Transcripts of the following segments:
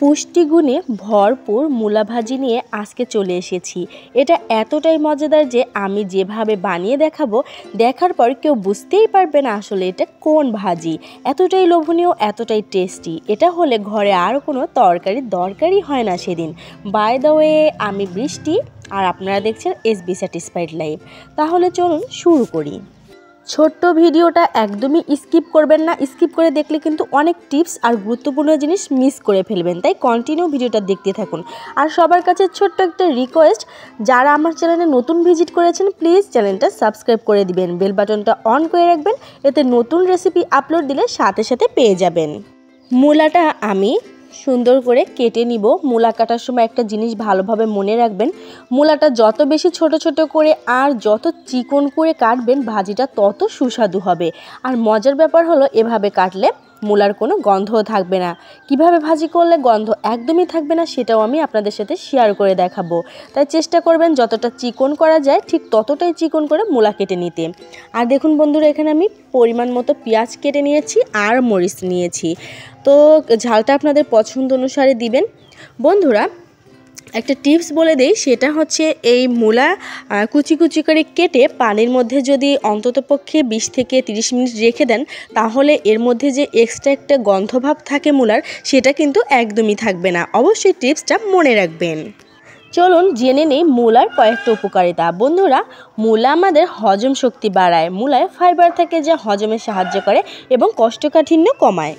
পুষ্টিগুণে ভরপুর মূলা ভাজি নিয়ে আজকে চলে এসেছি। এটা এতটাই মজাদার যে আমি যেভাবে বানিয়ে দেখাবো, দেখার পর কেউ বুঝতেই পারবে না আসলে এটা কোন ভাজি। এতটাই লোভনীয়, এতটাই টেস্টি। এটা হলে ঘরে আর কোনো তরকারি দরকারই হয় না সেদিন। বাই দ্য ওয়ে, আমি বৃষ্টি আর আপনারা দেখছেন এসবি স্যাটিসফাইড লাইফ। তাহলে চলুন শুরু করি। ছোট্ট ভিডিওটা একদমই স্কিপ করবেন না। স্কিপ করে দেখলে কিন্তু অনেক টিপস আর গুরুত্বপূর্ণ জিনিস মিস করে ফেলবেন, তাই কন্টিনিউ ভিডিওটা দেখতে থাকুন। আর সবার কাছে ছোট্ট একটা রিকোয়েস্ট, যারা আমার চ্যানেলে নতুন ভিজিট করেছেন প্লিজ চ্যানেলটা সাবস্ক্রাইব করে দিবেন, বেল বাটনটা অন করে রাখবেন, এতে নতুন রেসিপি আপলোড দিলে সাথে সাথে পেয়ে যাবেন। মূলাটা আমি সুন্দর করে কেটে নিব। মূলা কাটার সময় একটা জিনিস ভালোভাবে মনে রাখবেন, মূলাটা যত বেশি ছোট ছোট করে আর যত চিকন করে কাটবেন ভাজিটা তত সুস্বাদু হবে। আর মজার ব্যাপার হলো এভাবে কাটলে মূলার কোনো গন্ধও থাকবে না। কিভাবে ভাজি করলে গন্ধ একদমই থাকবে না সেটাও আমি আপনাদের সাথে শেয়ার করে দেখাবো। তাই চেষ্টা করবেন যতটা চিকন করা যায় ঠিক ততটাই চিকন করে মূলা কেটে নিতে। আর দেখুন বন্ধুরা, এখানে আমি পরিমাণ মতো পেঁয়াজ কেটে নিয়েছি আর মরিচ নিয়েছি। তো ঝালটা আপনাদের পছন্দ অনুসারে দিবেন। বন্ধুরা, একটা টিপস বলে দেই, সেটা হচ্ছে এই মূলা কুচি কুচি করে কেটে পানির মধ্যে যদি অন্ততপক্ষে 20 থেকে 30 মিনিট রেখে দেন, তাহলে এর মধ্যে যে এক্সট্রা একটা গন্ধভাব থাকে মূলার, সেটা কিন্তু একদমই থাকবে না। অবশ্যই টিপসটা মনে রাখবেন। চলুন জেনে নেই মূলার কয়েকটা উপকারিতা। বন্ধুরা, মূলা আমাদের হজম শক্তি বাড়ায়। মূলায় ফাইবার থাকে যা হজমে সাহায্য করে এবং কোষ্ঠকাঠিন্য কমায়।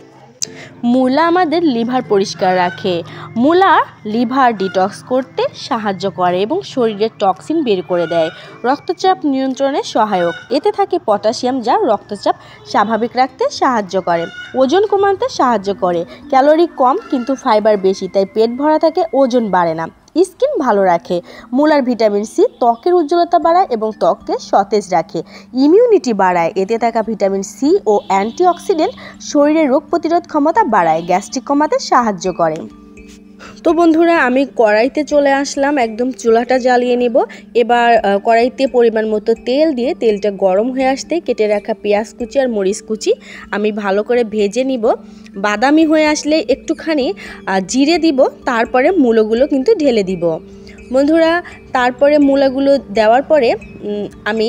মূলা আমাদের লিভার পরিষ্কার রাখে। মূলা লিভার ডিটক্স করতে সাহায্য করে এবং শরীরের টক্সিন বের করে দেয়। রক্তচাপ নিয়ন্ত্রণে সহায়ক। এতে থাকে পটাশিয়াম যা রক্তচাপ স্বাভাবিক রাখতে সাহায্য করে। ওজন কমাতে সাহায্য করে। ক্যালোরি কম কিন্তু ফাইবার বেশি, তাই পেট ভরা থাকে, ওজন বাড়ে না। স্কিন ভালো রাখে। মূলার ভিটামিন সি ত্বকের উজ্জ্বলতা বাড়ায় এবং ত্বককে সতেজ রাখে। ইমিউনিটি বাড়ায়। এতে থাকা ভিটামিন সি ও অ্যান্টিঅক্সিডেন্ট শরীরের রোগ প্রতিরোধ ক্ষমতা বাড়ায়, গ্যাস্ট্রিক কমাতে সাহায্য করে। তো বন্ধুরা, আমি কড়াইতে চলে আসলাম, একদম চুলাটা জ্বালিয়ে নিব। এবার কড়াইতে পরিমাণ মতো তেল দিয়ে তেলটা গরম হয়ে আসতে কেটে রাখা পেঁয়াজ কুচি আর মরিচ কুচি আমি ভালো করে ভেজে নিব। বাদামি হয়ে আসলে একটুখানি জিরে দিব, তারপরে মূলাগুলো কিন্তু ঢেলে দিব। বন্ধুরা, তারপরে মূলাগুলো দেওয়ার পরে আমি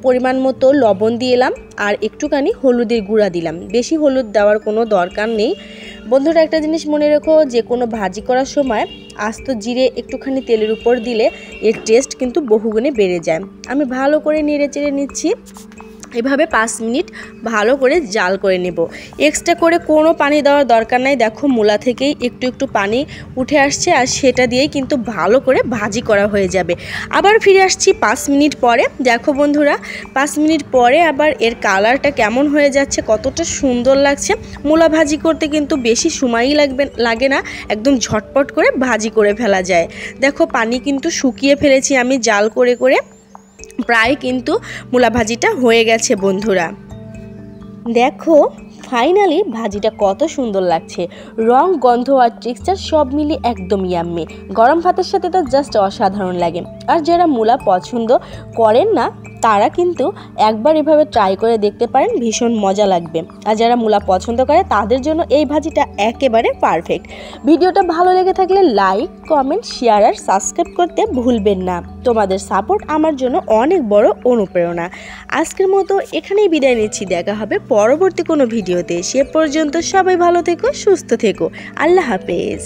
পরিমাণ মতো লবণ দিয়ে এলাম আর একটুখানি হলুদের গুঁড়া দিলাম। বেশি হলুদ দেওয়ার কোনো দরকার নেই। বন্ধুরা, একটা জিনিস মনে রেখো, যে কোনো ভাজি করার সময় আস্ত জিরে একটুখানি তেলের উপর দিলে এর টেস্ট কিন্তু বহুগুণে বেড়ে যায়। আমি ভালো করে নেড়ে চেড়ে নিচ্ছি। এভাবে 5 মিনিট ভালো করে জাল করে নেব। এক্সট্রা করে কোনো পানি দেওয়ার দরকার নাই। দেখো মূলা থেকেই একটু একটু পানি উঠে আসছে আর সেটা দিয়েই কিন্তু ভালো করে ভাজি করা হয়ে যাবে। আবার ফিরে আসছি 5 মিনিট পরে। দেখো বন্ধুরা, 5 মিনিট পরে আবার এর কালারটা কেমন হয়ে যাচ্ছে, কতটা সুন্দর লাগছে। মূলা ভাজি করতে কিন্তু বেশি সময়ই লাগে না, একদম ঝটপট করে ভাজি করে ফেলা যায়। দেখো পানি কিন্তু শুকিয়ে ফেলেছি আমি জাল করে করে। প্রায় কিন্তু মূলা ভাজিটা হয়ে গেছে বন্ধুরা। দেখো ফাইনালি ভাজিটা কত সুন্দর লাগছে। রং, গন্ধ আর টেক্সচার সব মিলে একদম ইয়াম্মি। গরম ভাতের সাথে তো জাস্ট অসাধারণ লাগে। আর যারা মূলা পছন্দ করেন না তারা কিন্তু একবার এভাবে ট্রাই করে দেখতে পারেন, ভীষণ মজা লাগবে। আর যারা মূলা পছন্দ করে তাদের জন্য এই ভাজিটা একেবারে পারফেক্ট। ভিডিওটা ভালো লেগে থাকলে লাইক, কমেন্ট, শেয়ার আর সাবস্ক্রাইব করতে ভুলবেন না। তোমাদের সাপোর্ট আমার জন্য অনেক বড় অনুপ্রেরণা। আজকের মতো এখানেই বিদায় নিচ্ছি। দেখা হবে পরবর্তী কোনো ভিডিওতে। সে পর্যন্ত সবাই ভালো থেকো, সুস্থ থেকো। আল্লাহ হাফেজ।